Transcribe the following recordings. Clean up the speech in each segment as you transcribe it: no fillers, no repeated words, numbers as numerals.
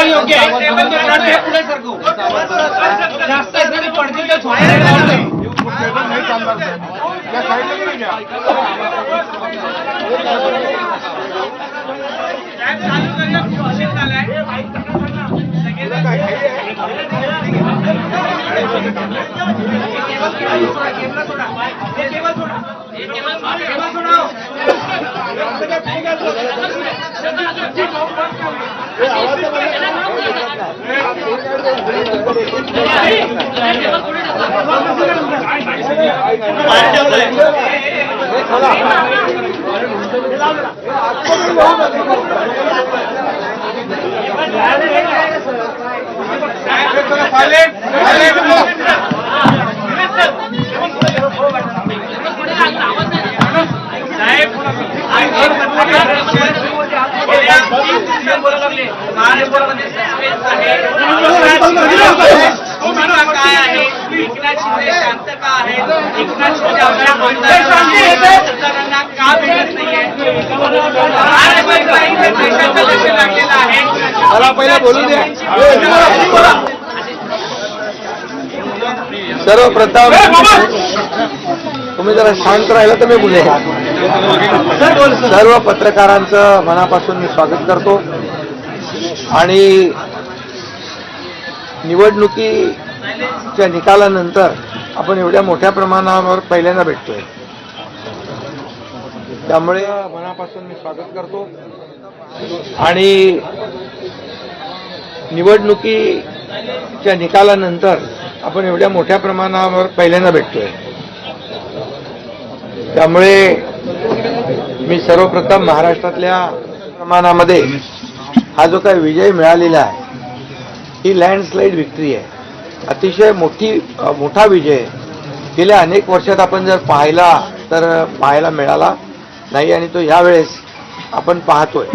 Table योग्य आहे. Table पुढे सरकवू. जास्त जरी पडतील तर टेबल नाही चालणार. त्या साईडला घ्या. काय आहे एकनाथ शिंदे शांत का आहे एकनाथ शिंदे आपल्या मतदारांना का भेटत नाहीये पैशाचं लक्ष लागलेलं आहे मला पहिला बोलू द्या सर्वप्रथम तुम्ही जरा शांत राहिला तर मी बोलेन सर्व पत्रकारांचं मनापासून मी स्वागत करतो आणि निवडणुकीच्या निकालानंतर आपण एवढ्या मोठ्या प्रमाणावर पहिल्यांदा भेटतोय त्यामुळे मनापासून मी स्वागत करतो आणि निवडणुकीच्या निकालानंतर आपण एवढ्या मोठ्या प्रमाणावर पहिल्यांदा भेटतोय त्यामुळे मी सर्वप्रथम महाराष्ट्रातल्या प्रमाणामध्ये हा जो काही विजय मिळालेला आहे ही लँडस्लाईड विक्ट्री आहे अतिशय मोठा विजय गेल्या अनेक वर्षात आपण जर पाहायला मिळाला नाही आणि तो यावेळेस आपण पाहतोय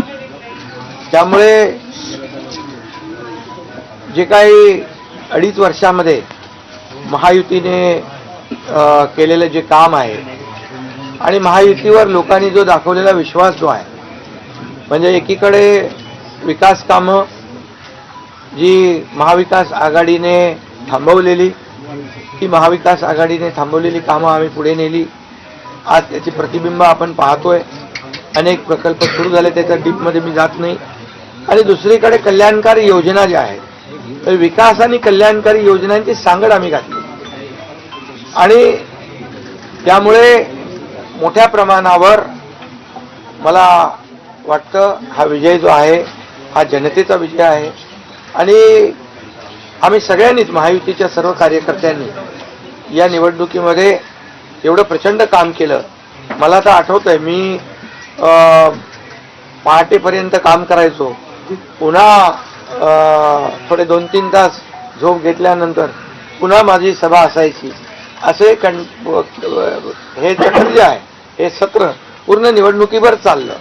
त्यामुळे जे काही 2.5 वर्षामध्ये महायुतीने केलेलं जे काम आहे आणि महायुतीवर लोकांनी जो दाखवलेला विश्वास जो आहे म्हणजे एकीकडे विकास कामं जी महाविकास आघाडीने थांबवलेली ती महाविकास आघाडीने थांबवलेली कामं आम्ही पुढे नेली आज त्याची प्रतिबिंब आपण पाहतोय अनेक प्रकल्प सुरू झाले त्याच्या डीपमध्ये मी जात नाही आणि दुसरीकडे कल्याणकारी योजना ज्या आहेत तर विकास आणि कल्याणकारी योजनांची सांगड आम्ही घातली आणि त्यामुळे मोठ्या प्रमाणावर मला वाटतं हा विजय जो आहे हा जनतेचा विजय आहे आणि आम्ही सगळ्यांनीच महायुतीच्या सर्व कार्यकर्त्यांनी या निवडणुकीमध्ये एवढं प्रचंड काम केलं मला तर आठवतंय मी पहाटेपर्यंत काम करायचो पुन्हा थोडे 2-3 तास झोप घेतल्यानंतर पुन्हा माझी सभा असायची असे हे चक्र जे आहे हे सत्र पूर्ण निवडणुकीवर चाललं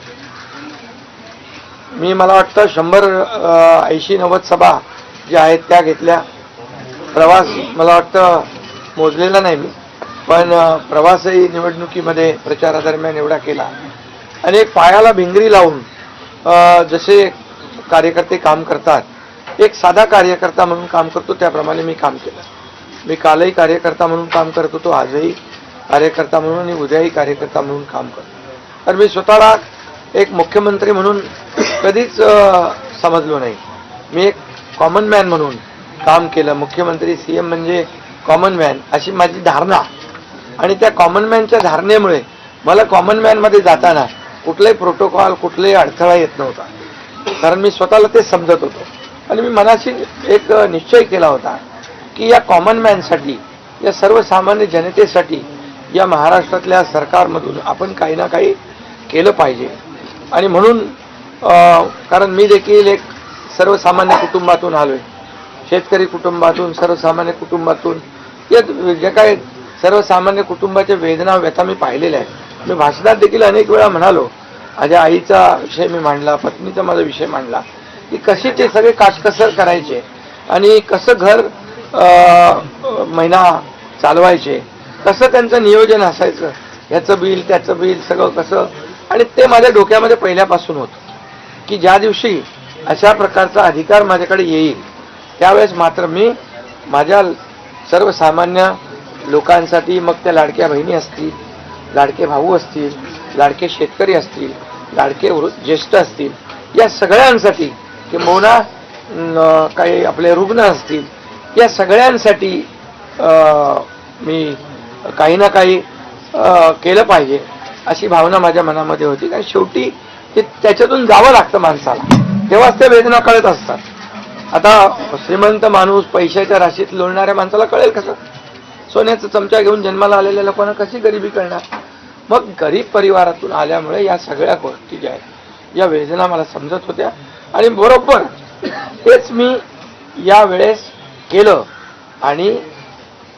मी मला वाटतं 180-90 सभा ज्या आहेत त्या घेतल्या प्रवास मला वाटतं मोजलेला नाही मी पण प्रवासही निवडणुकीमध्ये प्रचारादरम्यान एवढा केला आणि एक पायाला भिंगरी लावून जसे कार्यकर्ते काम करतात एक साधा कार्यकर्ता म्हणून काम करतो त्याप्रमाणे मी काम केलं मी कालही कार्यकर्ता म्हणून काम करत होतो आजही कार्यकर्ता म्हणून आणि उद्याही कार्यकर्ता म्हणून काम करतो तर मी स्वतःला एक मुख्यमंत्री म्हणून कधीच समजलो नाही मी एक कॉमन मॅन म्हणून काम केलं मुख्यमंत्री सीएम म्हणजे कॉमन मॅन अशी माझी धारणा आणि त्या कॉमन मॅनच्या धारणेमुळे मला कॉमन मॅनमध्ये जाताना कुठलाही प्रोटोकॉल कुठलाही अडथळा येत नव्हता कारण मी स्वतःला ते समजत होतो आणि मी मनाशी एक निश्चय केला होता की या कॉमन मॅनसाठी या सर्वसामान्य जनतेसाठी या महाराष्ट्रातल्या सरकारमधून आपण काही ना काही केलं पाहिजे आणि म्हणून कारण मी देखील एक सर्वसामान्य कुटुंबातून आलोय शेतकरी कुटुंबातून सर्वसामान्य कुटुंबातून या जे काही सर्वसामान्य कुटुंबाच्या वेदना व्यथा मी पाहिलेल्या आहेत मी भाषणात देखील अनेक वेळा म्हणालो माझ्या आईचा विषय मी मांडला पत्नीचा माझा विषय मांडला की कसे ते सगळे काटकसर करायचे आणि कसं घर महिना चालवायचे कसं त्यांचं नियोजन असायचं ह्याचं बिल त्याचं बिल सगळं कसं आणि ते माझ्या डोक्यामध्ये पहिल्यापासून होतं की ज्या दिवशी अशा प्रकारचा अधिकार माझ्याकडे येईल त्यावेळेस मात्र मी माझ्या सर्वसामान्य लोकांसाठी, मग त्या लाडक्या बहिणी असतील, लाडके भाऊ असतील, लाडके शेतकरी असतील, लाडके ज्येष्ठ असतील, या सगळ्यांसाठी किंबहुना काही आपले रुग्ण असतील, या सगळ्यांसाठी मी काही ना काही केलं पाहिजे अशी भावना माझ्या मनामध्ये होती. कारण शेवटी ते त्याच्यातून जावं लागतं माणसाला, तेव्हाच त्या वेदना कळत असतात. आता श्रीमंत माणूस पैशाच्या राशीत लोळणाऱ्या माणसाला कळेल कसं? सोन्याचा चमचा घेऊन जन्माला आलेल्या लोकांना कशी गरिबी कळणार? मग गरीब परिवारातून आल्यामुळे या सगळ्या गोष्टी ज्या आहेत, या वेदना मला समजत होत्या आणि बरोबर तेच मी या वेळेस केलं. आणि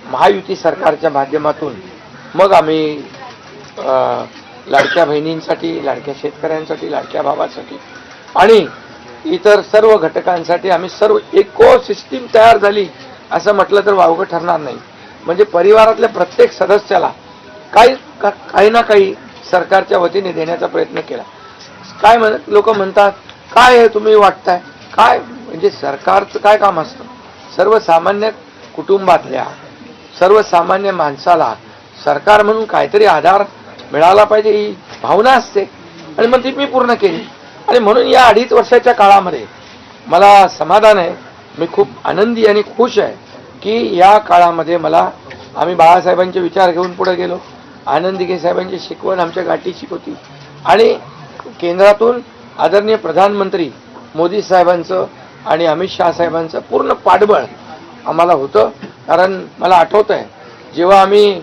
महायुती सरकारच्या माध्यमातून मग आम्ही लाडक्या बहिणींसाठी, लाडक्या शेतकऱ्यांसाठी, लाडक्या भावासाठी आणि इतर सर्व घटकांसाठी आम्ही सर्व इकोसिस्टीम तयार झाली असं म्हटलं तर वावगं ठरणार नाही. म्हणजे परिवारातल्या प्रत्येक सदस्याला काही ना काही सरकारच्या वतीने देण्याचा प्रयत्न केला. काय लोक म्हणतात, काय हे तुम्ही वाटताय काय? म्हणजे सरकारचं काय काम असतं? सर्वसामान्य कुटुंबातल्या सर्वसामान्य माणसाला सरकार म्हणून काहीतरी आधार मिळाला पाहिजे ही भावना असते आणि मग ती मी पूर्ण केली. आणि म्हणून या 2.5 वर्षाच्या काळामध्ये मला समाधान आहे. मी खूप आनंदी आणि खुश आहे की या काळामध्ये आम्ही बाळासाहेबांचे विचार घेऊन पुढे गेलो. आनंद दिघे साहेबांची शिकवण आमच्या गाठीशी होती आणि केंद्रातून आदरणीय प्रधानमंत्री मोदी साहेबांचं आणि अमित शहा साहेबांचं पूर्ण पाठबळ आम्हाला होतं. कारण मला आठवत आहे जेव्हा आम्ही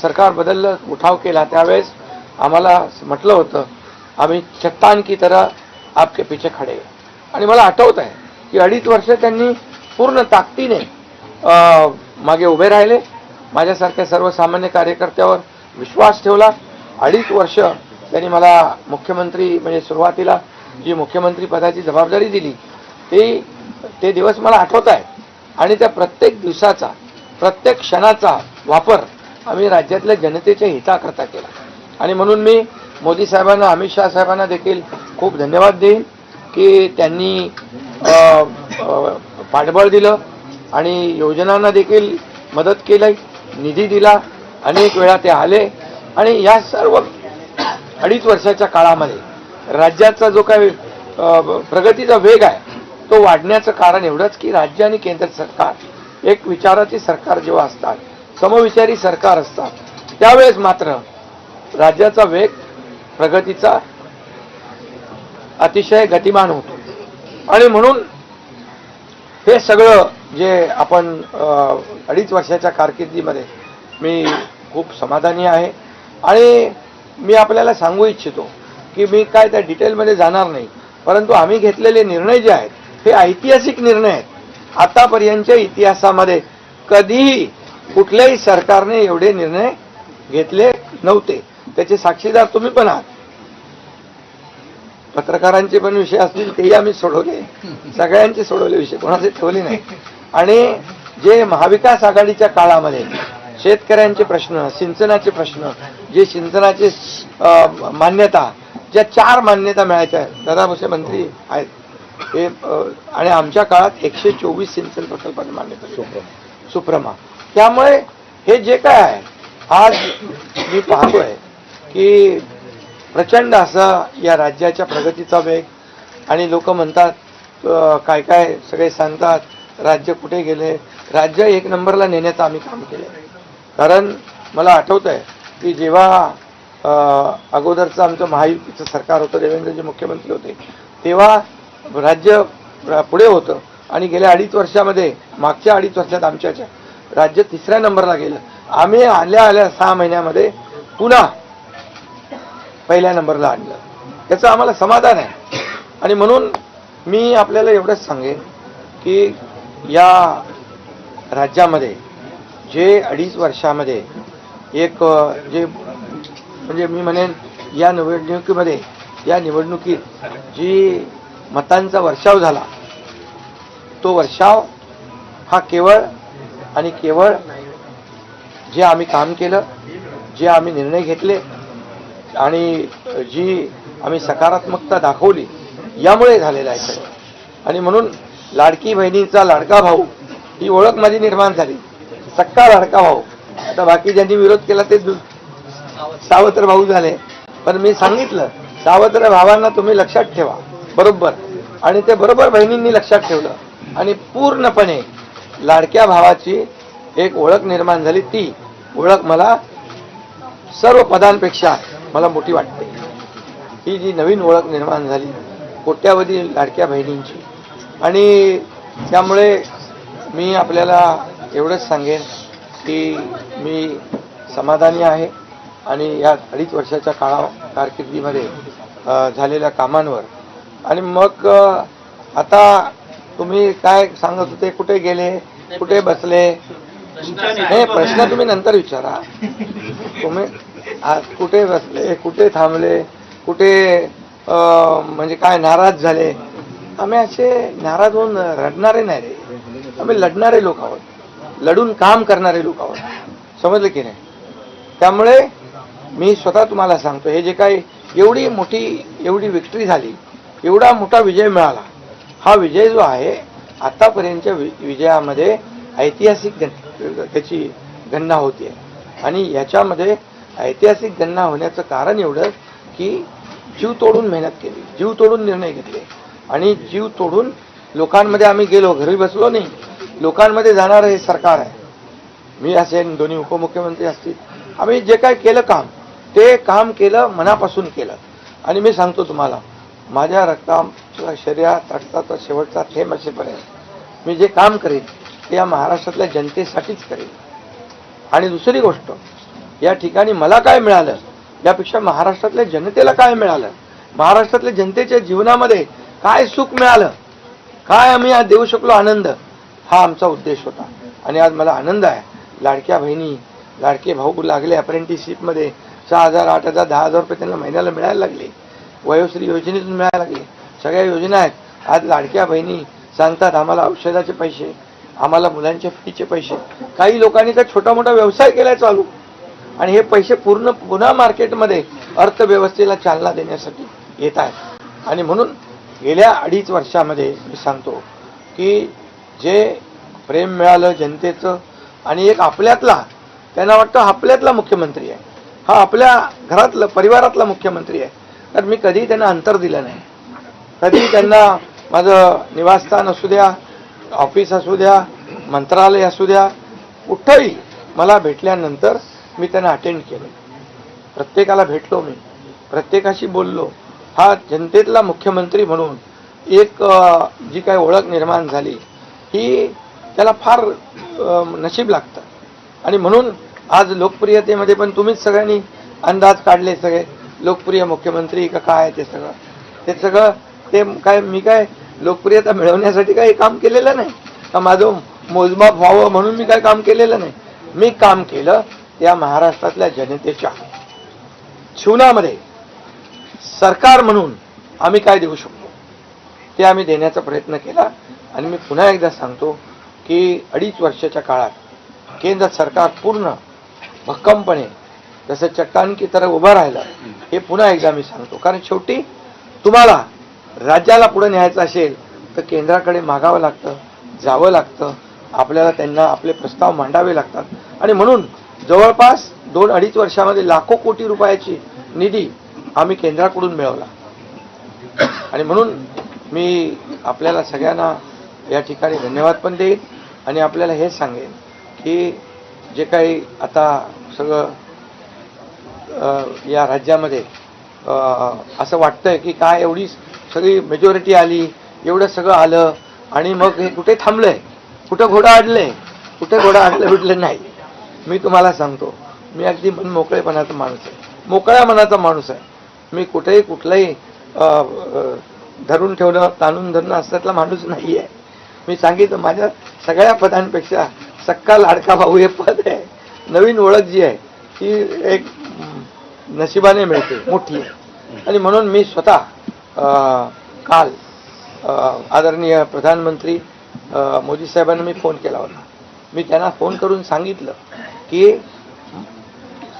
सरकार बदललं, उठाव केला, त्यावेळेस आम्हाला म्हटलं होतं आम्ही चट्टान की तरह आपके पीछे खडे. आणि मला आठवत आहे की 2.5 वर्ष त्यांनी पूर्ण ताकदीने मागे उभे राहिले. माझ्यासारख्या सर्वसामान्य कार्यकर्त्यावर विश्वास ठेवला. 2.5 वर्ष त्यांनी मला मुख्यमंत्री म्हणजे सुरुवातीला जी मुख्यमंत्री पदाची जबाबदारी दिली ते दिवस मला आठवत आहे. आणि त्या प्रत्येक दिवसाचा, प्रत्येक क्षणाचा वापर आम्ही राज्यातल्या जनतेच्या हिताकरता केला. आणि म्हणून मी मोदी साहेबांना, अमित शहा साहेबांना देखील खूप धन्यवाद देईन की त्यांनी पाठबळ दिलं आणि योजनांना देखील मदत केली, निधी दिला. अनेक वेळा ते आले आणि या सर्व 2.5 वर्षाच्या काळामध्ये राज्याचा जो काही प्रगतीचा वेग आहे तो वाढण्याचं कारण एवढंच की राज्य आणि केंद्र सरकार एक विचाराची सरकार जेव्हा असतात, समविचारी सरकार असतात, त्यावेळेस मात्र राज्याचा वेग प्रगतीचा अतिशय गतिमान होतो. आणि म्हणून हे सगळं जे आपण 2.5 वर्षाच्या कारकिर्दीमध्ये मी खूप समाधानी आहे. आणि मी आपल्याला सांगू इच्छितो की मी काय त्या डिटेलमध्ये जाणार नाही, परंतु आम्ही घेतलेले निर्णय जे आहेत हे ऐतिहासिक निर्णय आहेत. आतापर्यंतच्या इतिहासामध्ये कधीही कुठल्याही सरकारने एवढे निर्णय घेतले नव्हते. त्याचे साक्षीदार तुम्ही पण आहात. पत्रकारांचे पण विषय असतील तेही आम्ही सोडवले, सगळ्यांचे सोडवले विषय, कोणाचे ठेवले नाही. आणि जे महाविकास आघाडीच्या काळामध्ये शेतकऱ्यांचे प्रश्न, सिंचनाचे प्रश्न, जे सिंचनाचे मान्यता, ज्या 4 मान्यता मिळायच्या, दादा भुसे मंत्री आहेत हे, आणि आमच्या काळात 124 सिंचन प्रकल्पाची मान्यता, सुप्रमा. त्यामुळे हे जे काय आहे आज मी पाहतोय की प्रचंड असा या राज्याच्या प्रगतीचा वेग. आणि लोक म्हणतात, काय काय सगळे सांगतात राज्य कुठे गेले. राज्य 1 नंबरला नेण्याचं आम्ही काम केलं. कारण मला आठवत आहे की जेव्हा अगोदरचं आमचं महायुतीचं सरकार होतं, देवेंद्रजी मुख्यमंत्री होते, तेव्हा राज्य पुढे होतं. आणि गेल्या 2.5 वर्षामध्ये, मागच्या 2.5 वर्षात आमच्या राज्य 3ऱ्या नंबरला गेलं. आम्ही आल्या 6 महिन्यामध्ये पुन्हा 1ल्या नंबरला आणलं. याचं आम्हाला समाधान आहे. आणि म्हणून मी आपल्याला एवढंच सांगेन की या राज्यामध्ये जे 2.5 वर्षामध्ये एक जे म्हणजे मी म्हणेन या निवडणुकीत जी मतांचा वर्षाव झाला, तो वर्षाव हा केवळ आणि केवळ जे आम्ही काम केलं, जे आम्ही निर्णय घेतले आणि जी आम्ही सकारात्मकता दाखवली, यामुळे झालेलं आहे सगळं. आणि म्हणून लाडकी बहिणीचा लाडका भाऊ ही ओळख माझी निर्माण झाली, सक्का लाडका भाऊ. आता बाकी ज्यांनी विरोध केला ते सावत्र भाऊ झाले, पण मी सांगितलं सावत्र भावांना तुम्ही लक्षात ठेवा बरोबर, आणि ते बरोबर बहिणींनी लक्षात ठेवलं आणि पूर्णपणे लाडक्या भावाची एक ओळख निर्माण झाली. ती ओळख मला सर्व पदांपेक्षा मला मोठी वाटते. ही जी नवीन ओळख निर्माण झाली कोट्यावधी लाडक्या बहिणींची, आणि त्यामुळे मी आपल्याला एवढंच सांगेन की मी समाधानी आहे आणि या 2.5 वर्षाच्या कारकिर्दीमध्ये झालेल्या कामांवर. आणि मग आता तुम्ही काय सांगत होते, कुठे गेले, कुठे बसले, हे प्रश्न तुम्ही नंतर विचारा. तुम्ही कुठे बसले, कुठे थांबले, कुठे म्हणजे काय नाराज झाले. आम्ही असे नाराज होऊन रडणारे नाही रे, आम्ही लढणारे लोक आहोत, लढून काम करणारे लोक आहोत, समजलं की नाही. त्यामुळे मी स्वतः तुम्हाला सांगतो, हे जे काही एवढी विक्ट्री झाली, एवढा मोठा विजय मिळाला, हा विजय जो आहे आतापर्यंतच्या विजयामध्ये ऐतिहासिक त्याची गणना होते. आणि याच्यामध्ये ऐतिहासिक गणना होण्याचं कारण एवढं की जीव तोडून मेहनत केली, जीव तोडून निर्णय घेतले आणि जीव तोडून लोकांमध्ये आम्ही गेलो, घरी बसलो नाही, लोकांमध्ये जाणारं हे सरकार आहे. मी असेन, दोन्ही उपमुख्यमंत्री असतील, आम्ही जे काय केलं काम, ते काम केलं, मनापासून केलं. आणि मी सांगतो तुम्हाला, माझ्या रक्ताच्या शरीरात रक्ताचा शेवटचा थेंब असेपर्यंत मी जे काम करेन ते या महाराष्ट्रातल्या जनतेसाठीच करेन. आणि दुसरी गोष्ट, या ठिकाणी मला काय मिळालं यापेक्षा महाराष्ट्रातल्या जनतेला काय मिळालं, महाराष्ट्रातल्या जनतेच्या जीवनामध्ये काय सुख मिळालं, काय आम्ही आज देऊ शकलो आनंद, हा आमचा उद्देश होता. आणि आज मला आनंद आहे, लाडक्या बहिणी लाडके भाऊ लागले अप्रेंटिसशिपमध्ये, 6,000 8,000 10,000 रुपये त्यांना महिन्याला मिळायला लागले, वयोश्री योजनेतून मिळायला लागले, सगळ्या योजना आहेत. आज लाडक्या बहिणी सांगतात आम्हाला औषधाचे पैसे, आम्हाला मुलांच्या फीचे पैसे. काही लोकांनी तर छोटा मोठा व्यवसाय केलाय चालू, आणि हे पैसे पुन्हा मार्केटमध्ये अर्थव्यवस्थेला चालना देण्यासाठी येत आहेत. आणि म्हणून गेल्या 2.5 वर्षामध्ये मी सांगतो की जे प्रेम मिळालं जनतेचं, आणि एक आपल्यातला, त्यांना वाटतं आपल्यातला मुख्यमंत्री आहे, हा आपल्या घरातला परिवारातला मुख्यमंत्री आहे. तर मी कधी त्यांना अंतर दिलं नाही, कधी त्यांना माझं निवासस्थान असू द्या, ऑफिस असू द्या, मंत्रालय असू द्या, कुठंही मला भेटल्यानंतर मी त्यांना अटेंड केलं, प्रत्येकाला भेटलो, मी प्रत्येकाशी बोललो. हा जनतेतला मुख्यमंत्री म्हणून एक जी काही ओळख निर्माण झाली ही त्याला फार नशीब लागतं. आणि म्हणून आज लोकप्रियतेमध्ये पण तुम्हीच सगळ्यांनी अंदाज काढले, सगळे लोकप्रिय मुख्यमंत्री का काय, ते सगळं ते काय, मी काय लोकप्रियता मिळवण्यासाठी काही काम केलेलं नाही का, माझं मोजमाप व्हावं म्हणून मी काय काम केलेलं नाही. मी काम केलं या महाराष्ट्रातल्या जनतेच्या जीवनामध्ये सरकार म्हणून आम्ही काय देऊ शकतो ते आम्ही देण्याचा प्रयत्न केला. आणि मी पुन्हा एकदा सांगतो की 2.5 वर्षाच्या काळात केंद्र सरकार पूर्ण भक्कमपणे जसं चट्टान की तरह उभं राहिलं, हे पुन्हा एकदा मी सांगतो. कारण शेवटी तुम्हाला राज्याला पुढे न्यायचं असेल तर केंद्राकडे मागावं लागतं, जावं लागतं, आपल्याला त्यांना आपले प्रस्ताव मांडावे लागतात. आणि म्हणून जवळपास 2-2.5 वर्षामध्ये लाखो कोटी रुपयाची निधी आम्ही केंद्राकडून मिळवला. आणि म्हणून मी आपल्याला सगळ्यांना या ठिकाणी धन्यवाद पण देईन आणि आपल्याला हे सांगेन की जे काही आता सगळं या राज्यामध्ये असं वाटतंय की काय एवढी सगळी मेजॉरिटी आली, एवढं सगळं आलं आणि मग हे कुठे थांबलंय, कुठं घोडा अडलंय, कुठे घोडा अडलं बिडलं नाही. मी तुम्हाला सांगतो, मी अगदी मोकळेपणाचा माणूस आहे, मोकळ्या मनाचा माणूस आहे. मी कुठेही कुठलंही धरून ठेवणं, ताणून धरणं असल्यातला माणूस नाही आहे. मी सांगितलं, माझ्या सगळ्या पदांपेक्षा सक्का लाडका भाऊ हे पद आहे. नवीन ओळख जी आहे ती एक नशिबाने मिळते, मोठी आहे. आणि म्हणून मी स्वतः काल आदरणीय प्रधानमंत्री मोदी साहेबांना मी फोन केला होता. मी त्यांना फोन करून सांगितलं की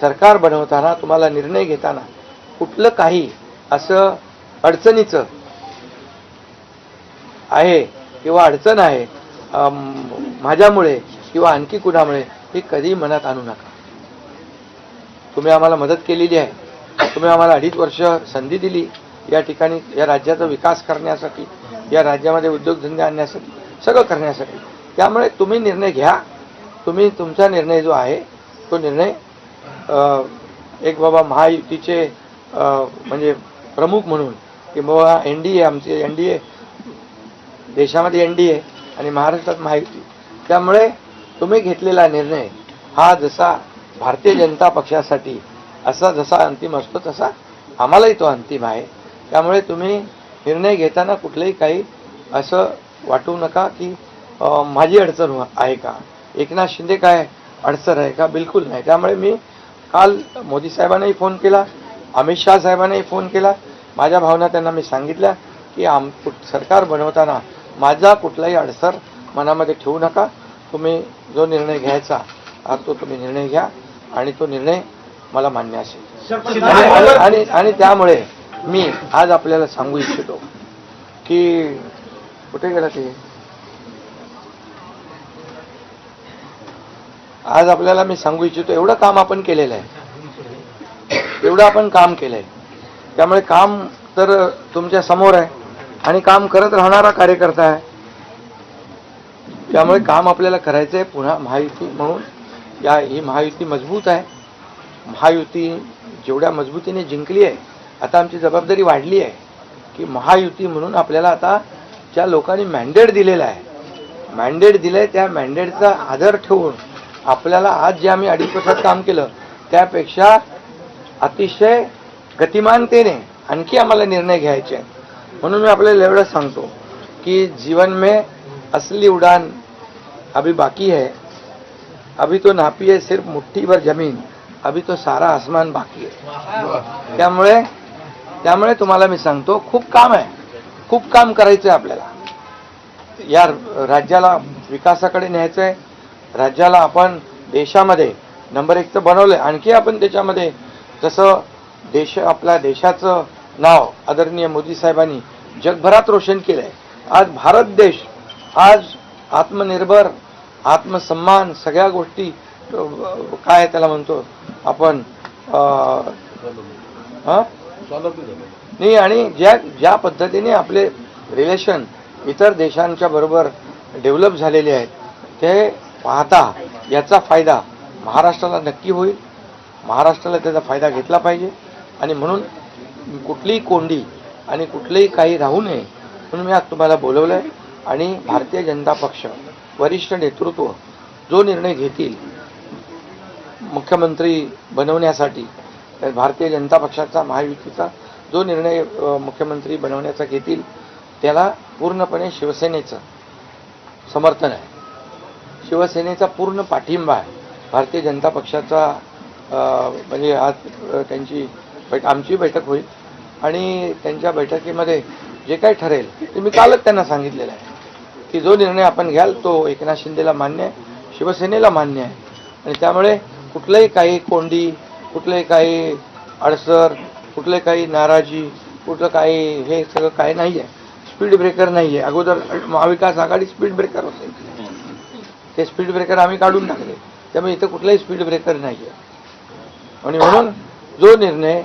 सरकार बनवताना, तुम्हाला निर्णय घेताना कुठलं काही असं अडचणीचं आहे किंवा अडचण आहे माझ्यामुळे किंवा आणखी कुणामुळे ही कधी मनात आणू नका. तुम्ही आम्हाला मदत केलेली आहे, तुम्ही आम्हाला 2.5 वर्ष संधी दिली या ठिकाणी या राज्याचा विकास करण्यासाठी, या राज्यामध्ये उद्योगधंदे आणण्यासाठी, सगळं करण्यासाठी. त्यामुळे तुम्ही निर्णय घ्या. तुम्ही तुमचा निर्णय जो आहे तो निर्णय एक बाबा महायुतीचे म्हणजे प्रमुख म्हणून की बाबा NDA आमचे NDA देशामध्ये NDA आणि महाराष्ट्रात महायुती. त्यामुळे तुम्ही घेतलेला निर्णय हा जसा भारतीय जनता पक्षासाठी असा जसा अंतिम असतो तसा आम्हालाही तो अंतिम आहे. त्यामुळे तुम्ही निर्णय घेताना कुठलंही काही असं वाटू नका की माझी अडचण आहे का, एकनाथ शिंदे काय अडचण आहे का, बिलकुल नाही. त्यामुळे मी काल मोदी साहेबांनाही फोन केला, अमित शहा साहेबांनाही फोन केला. माझ्या भावना त्यांना मी सांगितल्या की सरकार बनवताना माझा कुठलाही अडसर मनामध्ये ठेवू नका. तुम्ही जो निर्णय घ्यायचा तो तुम्ही निर्णय घ्या आणि तो निर्णय मला मान्य असेल. आणि त्यामुळे मी आज आपल्याला सांगू इच्छितो की कुठे गेला ते, आज आपल्याला मी सांगू इच्छितो एवढं काम आपण केलेलं आहे, एवढं आपण काम केलंय. त्यामुळे काम तर तुमच्या समोर आहे आणि काम करत राहणारा कार्यकर्ता आहे. त्यामुळे काम आपल्याला करायचं आहे. पुन्हा महायुती म्हणून ही महायुती मजबूत आहे. महायुती जेवढ्या मजबूतीने जिंकली आहे, आता आमची जबाबदारी वाढली आहे की महायुती म्हणून आपल्याला आता ज्या लोकांनी मॅन्डेट दिलेला आहे, मॅन्डेट दिलंय त्या मॅन्डेटचा आदर ठेवून आपल्याला आज जे आम्ही 2.5 वर्षात काम केलं त्यापेक्षा अतिशय गतिमानतेने आणखी आम्हाला निर्णय घ्यायचे आहेत. म्हणून मी आपल्याला एवढं सांगतो की जीवन में असली उड़ान अभी बाकी है, अभी तो नापी है सिर्फ मुट्ठी भर जमीन, अभी तो सारा आसमान बाकी है. त्यामुळे तुम्हाला मी सांगतो खूप काम आहे, खूप काम करायचं आहे आपल्याला. या राज्याला विकासाकडे न्यायचं आहे. राज्याला आपण देशामध्ये नंबर 1 तर बनवलंय, आणखी आपण त्याच्यामध्ये जसं आपल्या देशाचं नाव आदरणीय मोदी साहेबांनी जगभरात रोशन केलंय. आज भारत देश आज आत्मनिर्भर, आत्मसन्मान सगळ्या गोष्टी काय त्याला म्हणतो आपण नाही. आणि ज्या पद्धतीने आपले रिलेशन इतर देशांच्या बरोबर डेव्हलप झालेले आहेत ते पाहता याचा फायदा महाराष्ट्राला नक्की होईल. महाराष्ट्राला त्याचा फायदा घेतला पाहिजे आणि म्हणून कुठलीही कोंडी आणि कुठलेही काही राहू नये म्हणून मी आज तुम्हाला बोलवलंय. आणि भारतीय जनता पक्ष वरिष्ठ नेतृत्व जो निर्णय घेतील मुख्यमंत्री बनवण्यासाठी, भारतीय जनता पक्षाचा महायुतीचा जो निर्णय मुख्यमंत्री बनवण्याचा घेतील त्याला पूर्णपणे शिवसेनेचं समर्थन आहे, शिवसेनेचा पूर्ण पाठिंबा आहे. भारतीय जनता पक्षाचा म्हणजे आज आमची बैठक होईल आणि त्यांच्या बैठकीमध्ये जे काही ठरेल ते मी कालच त्यांना सांगितलेलं आहे की जो निर्णय आपण घ्याल तो एकनाथ शिंदेला मान्य आहे, शिवसेनेला मान्य आहे. आणि त्यामुळे कुठलंही काही कोंडी, कुठलंही काही अडसर, कुठले काही नाराजी, कुठलं काही हे सगळं काही नाही आहे. स्पीड ब्रेकर नाही आहे. अगोदर महाविकास आघाडी स्पीड ब्रेकर होते, ते स्पीड ब्रेकर आम्ही काढून टाकले. त्यामुळे इथं कुठलाही स्पीड ब्रेकर नाही आहे. आणि म्हणून जो निर्णय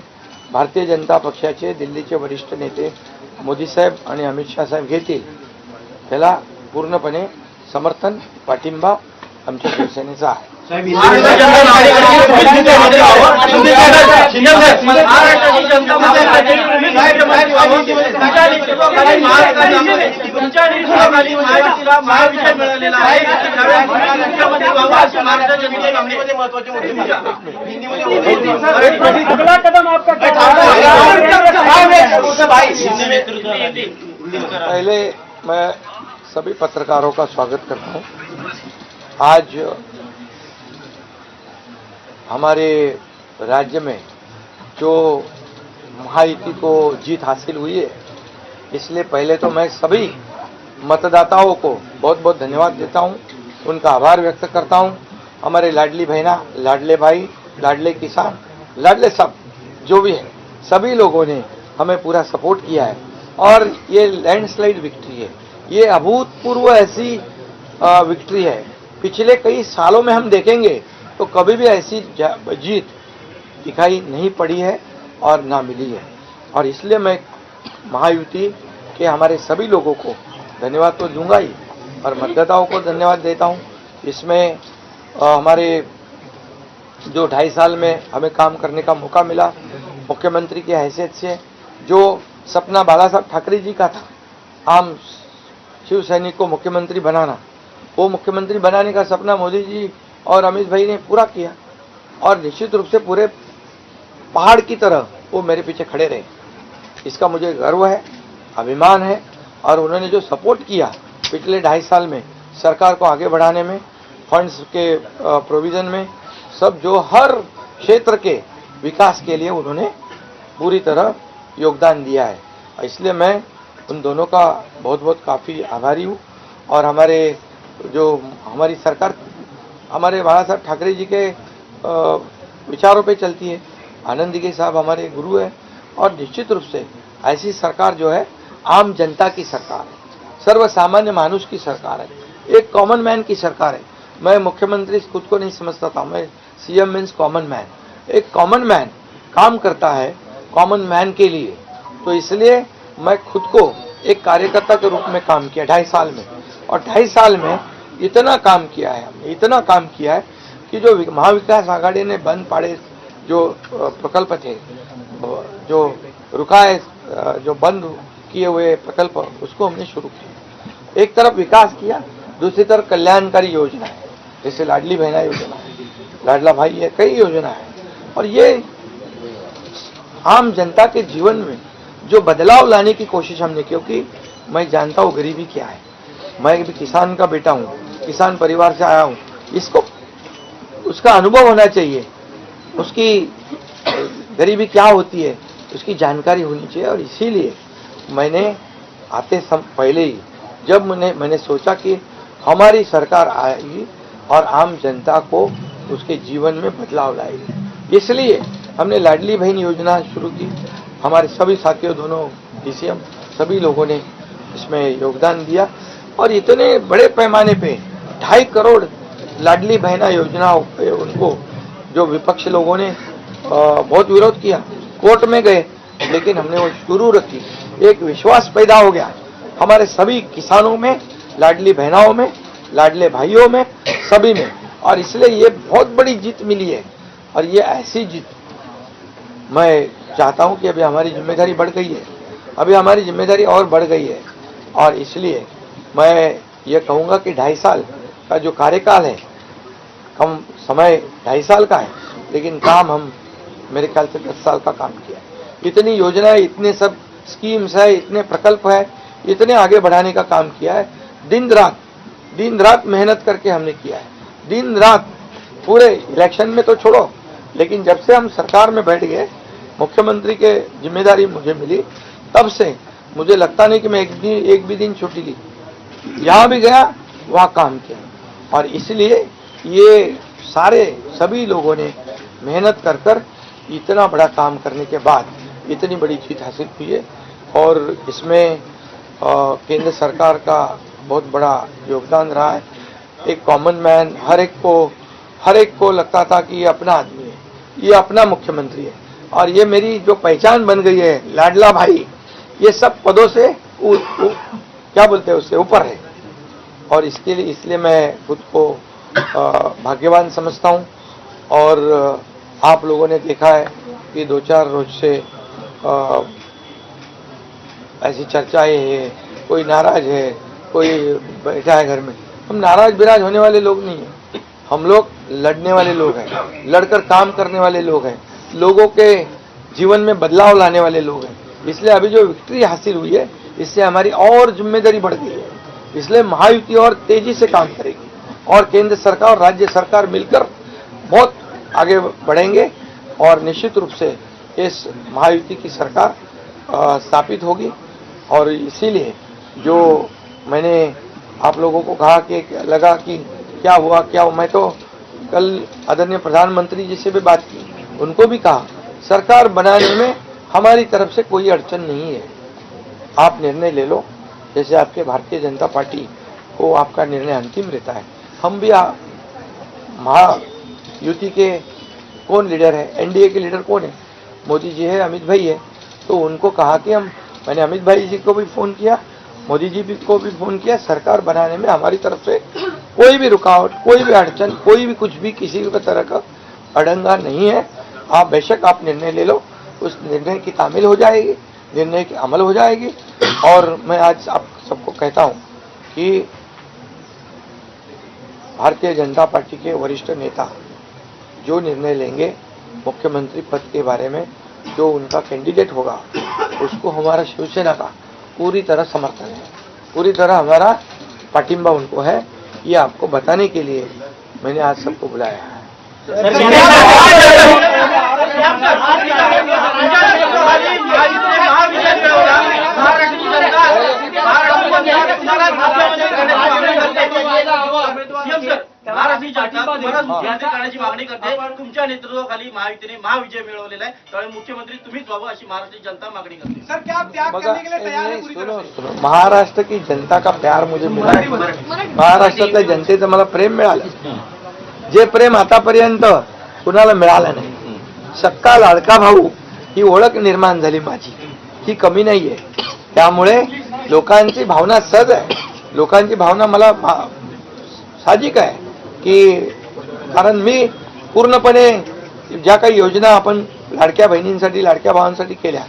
भारतीय जनता पक्षाचे दिल्लीचे वरिष्ठ नेते मोदी साहेब आणि अमित शहा साहेब घेतील त्याला पूर्णपणे समर्थन, पाठिंबा आमच्या शिवसेनेचा आहे. पहले मैं सभी पत्रकारों का स्वागत करता हूं. आज हमारे राज्य में जो महायुति को जीत हासिल हुई है, इसलिए पहले तो मैं सभी मतदाताओं को बहुत बहुत धन्यवाद देता हूं, उनका आभार व्यक्त करता हूं. हमारे लाडली बहना, लाडले भाई, लाडले किसान, लाडले सब जो भी है, सभी लोगों ने हमें पूरा सपोर्ट किया है और ये लैंडस्लाइड विक्ट्री है. ये अभूतपूर्व ऐसी विक्ट्री है। पिछले कई सालों में हम देखेंगे तो कभी भी ऐसी जीत दिखाई नहीं पड़ी है और ना मिली है। और इसलिए मैं महायुति के हमारे सभी लोगों को धन्यवाद तो दूंगा ही और मतदाताओं को धन्यवाद देता हूं। इसमें हमारे जो 2.5 साल में हमें काम करने का मौका मिला, मुख्यमंत्री की हैसियत से जो सपना बाला साहब ठाकरे जी का था, आम शिव सैनिक को मुख्यमंत्री बनाना, वो मुख्यमंत्री बनाने का सपना मोदी जी और अमित भाई ने पूरा किया। और निश्चित रूप से पूरे पहाड़ की तरह वो मेरे पीछे खड़े रहे। इसका मुझे गर्व है, अभिमान है। और उन्होंने जो सपोर्ट किया पिछले 2.5 साल में सरकार को आगे बढ़ाने में, फंड्स के प्रोविजन में, सब जो हर क्षेत्र के विकास के लिए उन्होंने पूरी तरह योगदान दिया है। इसलिए मैं उन दोनों का बहुत बहुत काफ़ी आभारी हूँ। और हमारे जो हमारी सरकार हमारे बाला साहब ठाकरे जी के विचारों पे चलती है। आनंद दिघे साहब हमारे गुरु है और निश्चित रूप से ऐसी सरकार जो है आम जनता की सरकार है, सर्वसामान्य मानुष की सरकार है, एक कॉमन मैन की सरकार है। मैं मुख्यमंत्री खुद को नहीं समझता था, मैं सीएम मीन्स कॉमन मैन। एक कॉमन मैन काम करता है कॉमन मैन के लिए, तो इसलिए मैं खुद को एक कार्यकर्ता के रूप में काम किया 2.5 साल में। और 2.5 साल में इतना काम किया है हमने, इतना काम किया है कि जो महाविकास आघाड़ी ने बंद पाड़े जो प्रकल्प थे, जो रुकाए, जो बंद किए हुए प्रकल्प, उसको हमने शुरू किया। एक तरफ विकास किया, दूसरी तरफ कल्याणकारी योजना है, जैसे लाडली बहना योजना है, लाडला भाई है, कई योजना है। और ये आम जनता के जीवन में जो बदलाव लाने की कोशिश हमने, क्योंकि मैं जानता हूँ गरीबी क्या है, मैं भी किसान का बेटा हूँ, किसान परिवार से आया हूँ, इसको उसका अनुभव होना चाहिए, उसकी गरीबी क्या होती है उसकी जानकारी होनी चाहिए। और इसीलिए मैंने आते पहले ही जब मैंने सोचा कि हमारी सरकार आएगी और आम जनता को उसके जीवन में बदलाव लाएगी, इसलिए हमने लाडली बहन योजना शुरू की। हमारे सभी साथियों, दोनों डीसीएम, सभी लोगों ने इसमें योगदान दिया और इतने बड़े पैमाने पे 2.5 करोड़ लाडली बहना योजना पे उनको जो विपक्ष लोगों ने बहुत विरोध किया, कोर्ट में गए, लेकिन हमने वो शुरू रखी। एक विश्वास पैदा हो गया हमारे सभी किसानों में, लाडली बहनाओं में, लाडले भाइयों में, सभी में। और इसलिए ये बहुत बड़ी जीत मिली है। और ये ऐसी जीत मैं चाहता हूं कि अभी हमारी जिम्मेदारी बढ़ गई है, अभी हमारी जिम्मेदारी और बढ़ गई है। और इसलिए मैं ये कहूँगा कि 2.5 साल का जो कार्यकाल है, कम समय 2.5 साल का है, लेकिन काम हम मेरे ख्याल से 10 साल का काम किया है। इतनी योजनाएं, इतने सब स्कीम्स है, इतने प्रकल्प है, इतने आगे बढ़ाने का काम किया है। दिन रात मेहनत करके हमने किया है, दिन रात। पूरे इलेक्शन में तो छोड़ो, लेकिन जब से हम सरकार में बैठ गए, मुख्यमंत्री के जिम्मेदारी मुझे मिली, तब से मुझे लगता नहीं कि मैं एक भी दिन छुट्टी ली। यहाँ भी गया, वहाँ काम किया। और इसलिए ये सभी लोगों ने मेहनत कर इतना बड़ा काम करने के बाद इतनी बड़ी जीत हासिल हुई है। और इसमें केंद्र सरकार का बहुत बड़ा योगदान रहा है। एक कॉमन मैन, हर एक को लगता था कि ये अपना आदमी है, ये अपना मुख्यमंत्री है। और ये मेरी जो पहचान बन गई है, लाडला भाई, ये सब पदों से क्या बोलते हैं, उससे ऊपर है। और इसलिए मैं खुद को भाग्यवान समझता हूँ। और आप लोगों ने देखा है कि 2-4 रोज से ऐसी चर्चाएं हैं, कोई नाराज है, कोई बैठा है घर में। हम नाराज बिराज होने वाले लोग नहीं हैं, हम लोग लड़ने वाले लोग हैं, लड़कर काम करने वाले लोग हैं, लोगों के जीवन में बदलाव लाने वाले लोग हैं। इसलिए अभी जो विक्ट्री हासिल हुई है, इससे हमारी और जिम्मेदारी बढ़ गई है। इसलिए महायुति और तेजी से काम करेगी और केंद्र सरकार और राज्य सरकार मिलकर बहुत आगे बढ़ेंगे और निश्चित रूप से इस महायुति की सरकार स्थापित होगी। और इसीलिए जो मैंने आप लोगों को कहा कि लगा कि क्या हुआ, मैं तो कल आदरणीय प्रधानमंत्री जी से भी बात की, उनको भी कहा सरकार बनाने में हमारी तरफ से कोई अड़चन नहीं है, आप निर्णय ले लो, जैसे आपके भारतीय जनता पार्टी को आपका निर्णय अंतिम रहता है, हम भी महायुति के कौन लीडर है, एनडीए के लीडर कौन है, मोदी जी है, अमित भाई है, तो उनको कहा कि मैंने अमित भाई जी को भी फोन किया, मोदी जी को भी फोन किया, सरकार बनाने में हमारी तरफ से कोई भी रुकावट, कोई भी अड़चन, कोई भी कुछ भी किसी भी तरह का अड़ंगा नहीं है। आप बेशक आप निर्णय ले लो, उस निर्णय की तामील हो जाएगी, निर्णय की अमल हो जाएगी। और मैं आज आप सबको कहता हूं कि भारतीय जनता पार्टी के वरिष्ठ नेता जो निर्णय लेंगे मुख्यमंत्री पद के बारे में, जो उनका कैंडिडेट होगा, उसको हमारा शिवसेना का पूरी तरह समर्थन है, पूरी तरह हमारा पाटिंबा उनको है। ये आपको बताने के लिए मैंने आज सबको बुलाया है। महाराष्ट्राची करण्याची मागणी करते, तुमच्या नेतृत्वाखाली महायुतीने महाविजय मिळवलेला आहे, त्यामुळे मुख्यमंत्री तुम्हीच व्हावं अशी महाराष्ट्राची जनता मागणी करते। सर, क्या आप त्याग करने के लिए तैयार हैं? सुनो, महाराष्ट्र की जनता का प्यार मुझे मिला, महाराष्ट्रातल्या जनतेचं मला प्रेम मिळालं, जे प्रेम आतापर्यंत कुणाला मिळालं नाही। सक्का लाडका भाऊ ही ओळख निर्माण झाली माझी, ही कमी नाहीये। त्यामुळे लोकांची भावना सहज आहे, लोकांची भावना मला साहजिक आहे की कारण मी पूर्णपणे ज्या काही योजना आपण लाडक्या बहिणींसाठी, लाडक्या भावांसाठी केल्या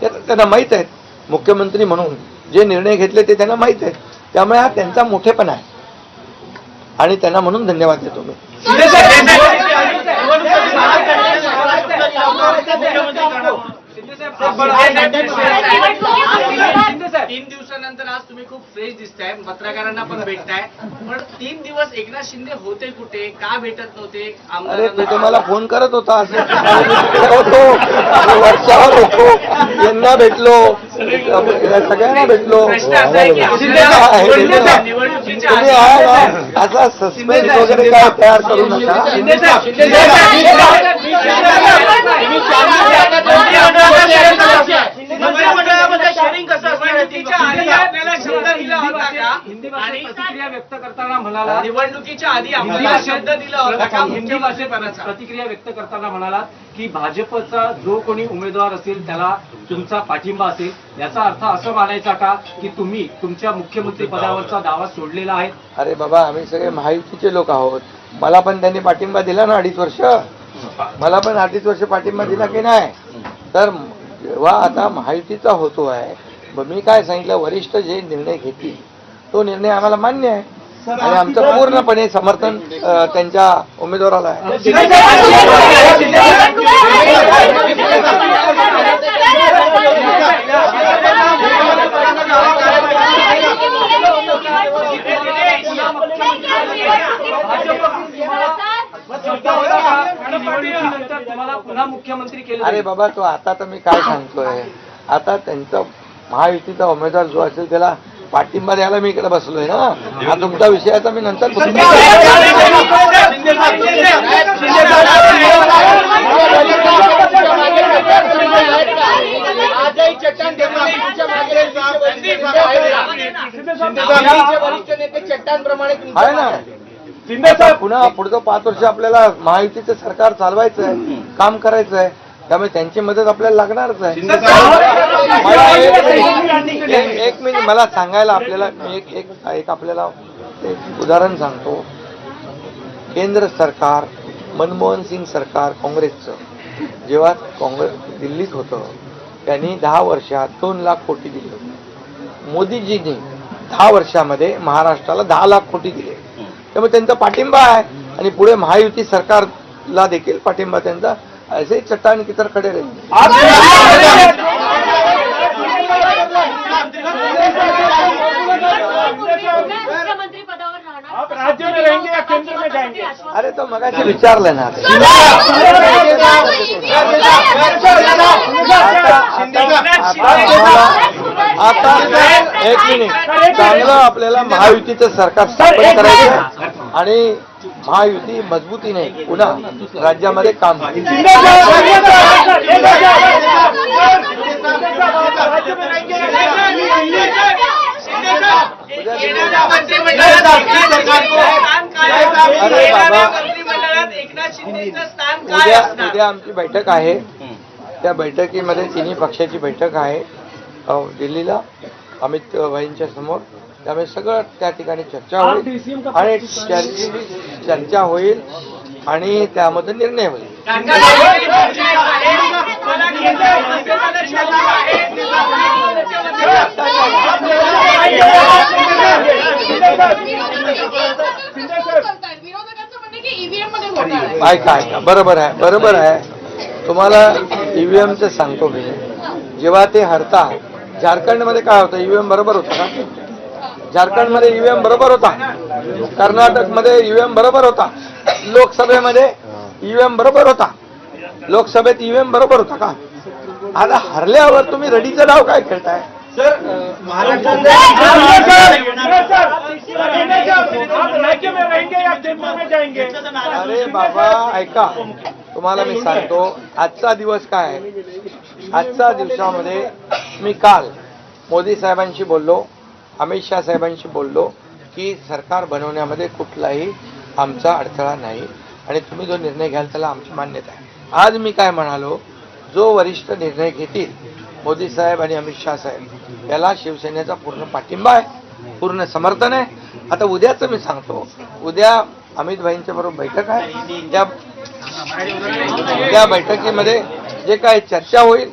त्या त्यांना माहीत आहेत, मुख्यमंत्री म्हणून जे निर्णय घेतले ते त्यांना माहीत आहेत, त्यामुळे हा त्यांचा मोठेपणा आहे आणि त्यांना म्हणून धन्यवाद देतो मी। 3 दिवसानंतर आज तुम्ही खूप फ्रेश दिसताय, पत्रकारांना पण भेटताय, पण 3 दिवस एकनाथ शिंदे होते कुठे, का भेटत नव्हते? अरे तो तुम्हाला फोन करत होता, होतो वर्षावर होतो, यांना भेटलो, सगळ्यांना भेटलो, तुम्ही असा सस्पेन्स वगैरे काय तयार करू नका। शेअरिंग कसं निवडणुकीच्या आधी आपल्याला शब्द दिला होता का? आणि प्रतिक्रिया व्यक्त करताना म्हणाला, निवडणुकीच्या आधी आपल्याला शब्द दिला होता का मुख्यमंत्रीपदाचा? प्रतिक्रिया व्यक्त करताना म्हणाला की भाजपचा जो कोणी उमेदवार असेल त्याला तुमचा पाठिंबा असेल, याचा अर्थ असं मानायचा का की तुम्ही तुमच्या मुख्यमंत्री पदावरचा दावा सोडलेला आहे? अरे बाबा, आम्ही सगळे महायुतीचे लोक आहोत, मला पण त्यांनी पाठिंबा दिला ना 2.5 वर्ष, मला पण 2.5 वर्ष पाठिंबा दिला की नाही? तर जेव्हा आता महायुतीचा होतो आहे, मी काय सांगितलं, वरिष्ठ जे निर्णय घेतील तो निर्णय आम्हाला मान्य आहे आणि आमचं पूर्णपणे समर्थन त्यांच्या उमेदवाराला आहे। तुम्हाला पुन्हा मुख्यमंत्री केलं? अरे बाबा, तो आता तर मी काय सांगतोय, आता त्यांचा महायुतीचा उमेदवार जो असेल त्याला पाठिंबा द्यायला मी इकडे बसलोय ना। हा तुमचा विषयाचा मी नंतर आहे ना। पुन्हा पुढचं 5 वर्ष आपल्याला महायुतीचं सरकार चालवायचं आहे, काम करायचं आहे, त्यामुळे त्यांची मदत आपल्याला लागणारच आहे। एक मिनिट मला सांगायला, आपल्याला एक आपल्याला एक उदाहरण सांगतो। केंद्र सरकार, मनमोहन सिंग सरकार काँग्रेसचं, जेव्हा काँग्रेस दिल्लीत होतं त्यांनी 10 वर्षात 2 लाख कोटी दिले होते। मोदीजींनी 10 वर्षामध्ये महाराष्ट्राला 10 लाख कोटी दिले, त्यामुळे त्यांचा पाठिंबा आहे आणि पुढे महायुती सरकारला देखील पाठिंबा त्यांचा ऐसे चट्टान की तरह खड़े रहेंगे। मुख्यमंत्री पदावर राहणार, आप राज्य में रहेंगे या केंद्र में जाएंगे? अरे तो मगाशी विचारलं ना, आता 1 मिनिट, चांगलं आपल्याला महायुतीचं सरकार स्थापन करायचं आणि महायुती मजबूतीने पुन्हा राज्यामध्ये काम करेल। अरे बाबा, मंत्रिमंडळात एकनाथ शिंदेचं स्थान काय उद्या असणार? उद्या आमची बैठक आहे. त्या बैठकीमध्ये तिन्ही पक्षाची बैठक आहे दिल्लीला अमित भाईंच्या समोर. त्यामुळे सगळं त्या ठिकाणी चर्चा होईल आणि चर्चा होईल आणि त्यामध्ये निर्णय होईल. विरोधकांचं म्हणणं की ईव्हीएम मध्ये घोटाळा आहे. ऐका बरोबर आहे. तुम्हाला ईव्हीएमचं सांगतो मी. जेव्हा ते हरता झारखंडमध्ये काय होतं, ईव्हीएम बरोबर होता का? झारखंडमध्ये ईव्हीएम बरोबर होता, कर्नाटकमध्ये ईव्हीएम बरोबर होता, लोकसभेमध्ये ईव्हीएम बरोबर होता, लोकसभेत ईव्हीएम बरोबर होता का? आता हरल्यावर तुम्ही रडीचा डाव काय खेळताय? अरे बाबा ऐका, तुम्हाला मी सांगतो आजचा दिवस काय आहे. आजच्या दिवसामध्ये मी काल मोदी साहेबांशी बोललो, अमित शाह साहेबांशी बोललो की सरकार बनवण्यामध्ये कुठलाही आमचा अडथळा नाही आणि तुम्ही जो निर्णय घ्याल त्याला आमची मान्यता आहे. आज मी काय म्हणालो, जो वरिष्ठ निर्णय घेतील मोदी साहेब आणि अमित शाह साहेब याला शिवसेनेचा पूर्ण पाठिंबा आहे, पूर्ण समर्थन आहे. आता उद्याचं मी सांगतो, उद्या अमित भाईंच्या बरोबर बैठक आहे. त्या बैठकीमध्ये जे काय चर्चा होईल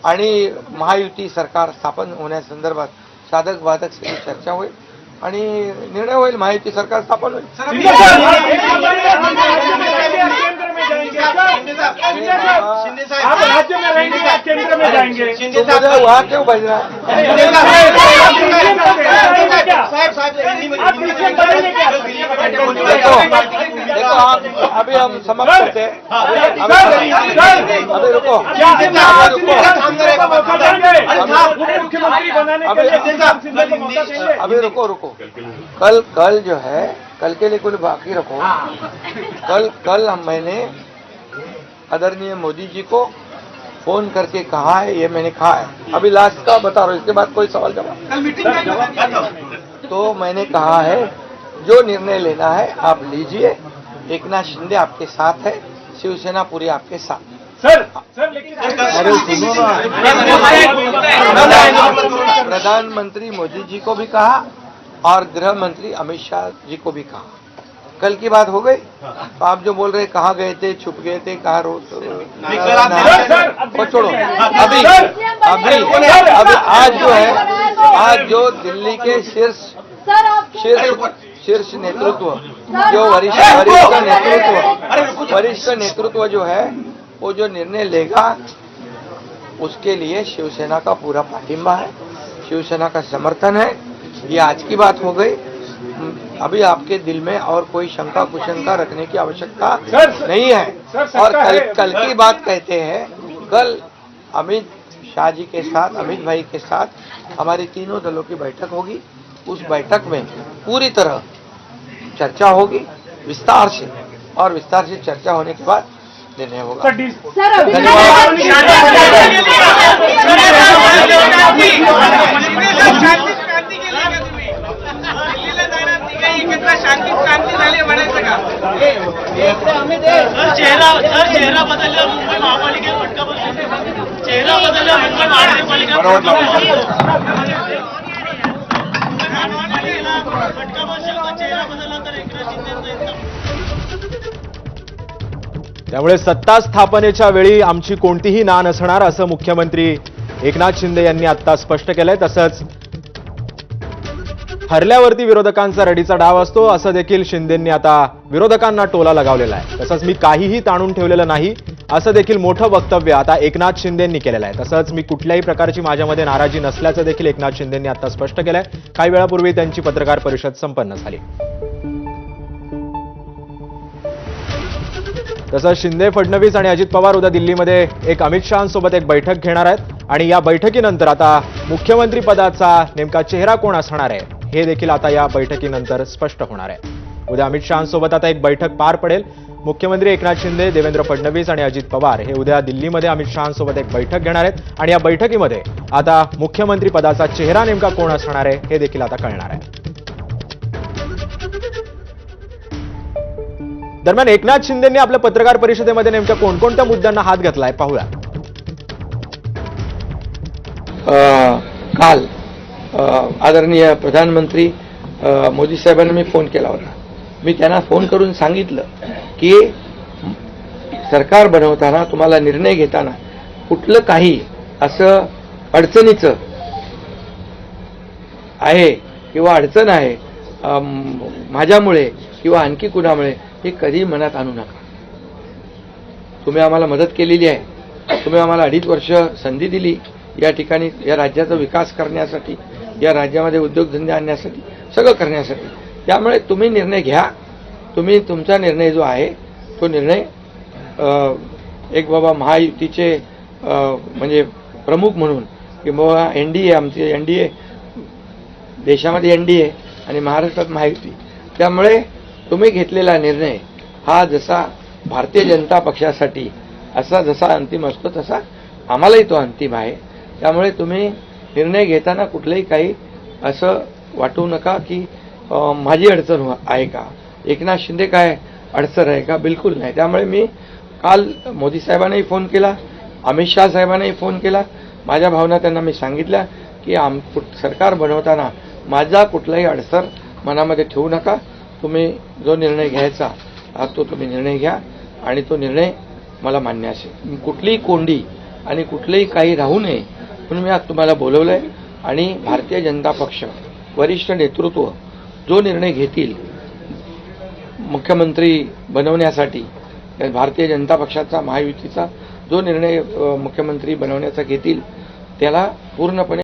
आणि महायुती सरकार स्थापन होण्यासंदर्भात साधक बाधक सगळी चर्चा होईल आणि निर्णय होईल. महायुती सरकार स्थापन होईल. आप राज्य में रहेंगे या केंद्र में जाएंगे? तो मुझे वहाँ क्यों भेज रहा है? देखो आप अभी हम समाप्त करते हैं. अभी रुको मुख्यमंत्री बनाने के लिए अभी रुको. कल जो है, कल के लिए कुछ बाकी रखो. कल मैंने आदरणीय मोदी जी को फोन करके कहा है, ये मैंने कहा है. अभी लास्ट का बता रहा हूँ, इसके बाद कोई सवाल जवाब. तो मैंने कहा है जो निर्णय लेना है आप लीजिए. एकनाथ शिंदे आपके साथ है, शिवसेना पूरी आपके साथ. सर लेकिन अरे सुनो ना, प्रधानमंत्री मोदी जी को भी कहा और गृह मंत्री अमित शाह जी को भी कहा. कल की बात हो गई. तो आप जो बोल रहे कहाँ गए थे, छुप गए थे, कहाँ वो छोड़ो. अभी आज जो है, आज जो दिल्ली के शीर्ष नेतृत्व, जो वरिष्ठ नेतृत्व जो है, वो जो निर्णय लेगा उसके लिए शिवसेना का पूरा पाठिंबा है, शिवसेना का समर्थन है. ये आज की बात हो गई. अभी आपके दिल में और कोई शंका कुशंका रखने की आवश्यकता नहीं है. और कल की बात कहते हैं, कल अमित शाह जी के साथ, अमित भाई के साथ हमारी तीनों दलों की बैठक होगी. उस बैठक में पूरी तरह चर्चा होगी विस्तार से, और विस्तार से चर्चा होने के बाद निर्णय होगा. चेहरा बदलल्यावर मुंबई महापालिकेत फटका बसतो. चेहरा बदलल्यावर मुंबई महानगरपालिका फटका बसेल का? चेहरा बदलला तर एकनाथ शिंदेचा एकदम. त्यामुळे सत्ता स्थापनेच्या वेळी आमची कोणतीही ना नसणार असं मुख्यमंत्री एकनाथ शिंदे यांनी आता स्पष्ट केलंय. तसंच हरल्यावरती विरोधकांचा रडीचा डाव असतो असं देखील शिंदेंनी आता विरोधकांना टोला लगावलेला आहे. तसंच मी काहीही ताणून ठेवलेलं नाही असं देखील मोठं वक्तव्य आता एकनाथ शिंदेंनी केलेलं आहे. तसंच मी कुठल्याही प्रकारची माझ्यामध्ये नाराजी नसल्याचं देखील एकनाथ शिंदेंनी आता स्पष्ट केलंय. काही वेळापूर्वी त्यांची पत्रकार परिषद संपन्न झाली. तसंच शिंदे, फडणवीस आणि अजित पवार उद्या दिल्लीमध्ये एक अमित शहांसोबत एक बैठक घेणार आहेत आणि या बैठकीनंतर आता मुख्यमंत्री पदाचा नेमका चेहरा कोण असणार आहे हे देखील आता या बैठकीनंतर स्पष्ट होणार आहे. उद्या अमित शहांसोबत आता एक बैठक पार पडेल. मुख्यमंत्री एकनाथ शिंदे, देवेंद्र फडणवीस आणि अजित पवार हे उद्या दिल्लीमध्ये अमित शहांसोबत एक बैठक घेणार आहेत आणि या बैठकीमध्ये आता मुख्यमंत्री पदाचा चेहरा नेमका कोण असणार आहे हे देखील आता कळणार आहे. दरम्यान एकनाथ शिंदेंनी आपल्या पत्रकार परिषदेमध्ये नेमक्या कोणकोणत्या मुद्द्यांना हात घातलाय पाहूया. काल आदरणीय प्रधानमंत्री मोदी साहेबांना मी फोन केला होता. मी त्यांना फोन करून सांगितलं की सरकार बनवताना तुम्हाला निर्णय घेताना कुठलं काही असं अडचणीचं आहे किंवा अडचण आहे माझ्यामुळे किंवा आणखी कुणामुळे हे कधी मनात आणू नका. तुम्ही आम्हाला मदत केलेली आहे, तुम्ही आम्हाला 2.5 वर्ष संधी दिली या ठिकाणी या राज्याचा विकास करण्यासाठी, या राज्यामध्ये उद्योगधंदे आणण्यासाठी, सगळं करण्यासाठी. त्यामुळे तुम्ही निर्णय घ्या. तुम्ही तुमचा निर्णय जो आहे तो निर्णय एक बाबा महायुतीचे म्हणजे प्रमुख म्हणून की बाबा एनडीए आमची एनडीए देशामध्ये एनडीए आणि महाराष्ट्रात महायुती. त्यामुळे तुम्ही घेतलेला निर्णय हा जसा भारतीय जनता पक्षासाठी असा जसा अंतिम असतो तसा आम्हालाही तो अंतिम आहे. त्यामुळे तुम्ही निर्णय घेताना कुठलंही काही असं वाटू नका की माझी अडचण आहे का, एकनाथ शिंदे काय अडचण आहे का, बिलकुल नाही. त्यामुळे मी काल मोदी साहेबांनाही फोन केला, अमित शहा साहेबांनाही फोन केला. माझ्या भावना त्यांना मी सांगितल्या की सरकार बनवताना माझा कुठलाही अडसर मनामध्ये ठेवू नका. तुम्ही जो निर्णय घ्यायचा तो तुम्ही निर्णय घ्या आणि तो निर्णय मला मान्य असेल. कुठलीही कोंडी आणि कुठलंही काही राहू नये म्हणून मी आज तुम्हाला बोलवलं आहे. आणि भारतीय जनता पक्ष वरिष्ठ नेतृत्व जो निर्णय घेतील मुख्यमंत्री बनवण्यासाठी, भारतीय जनता पक्षाचा महायुतीचा जो निर्णय मुख्यमंत्री बनवण्याचा घेतील त्याला पूर्णपणे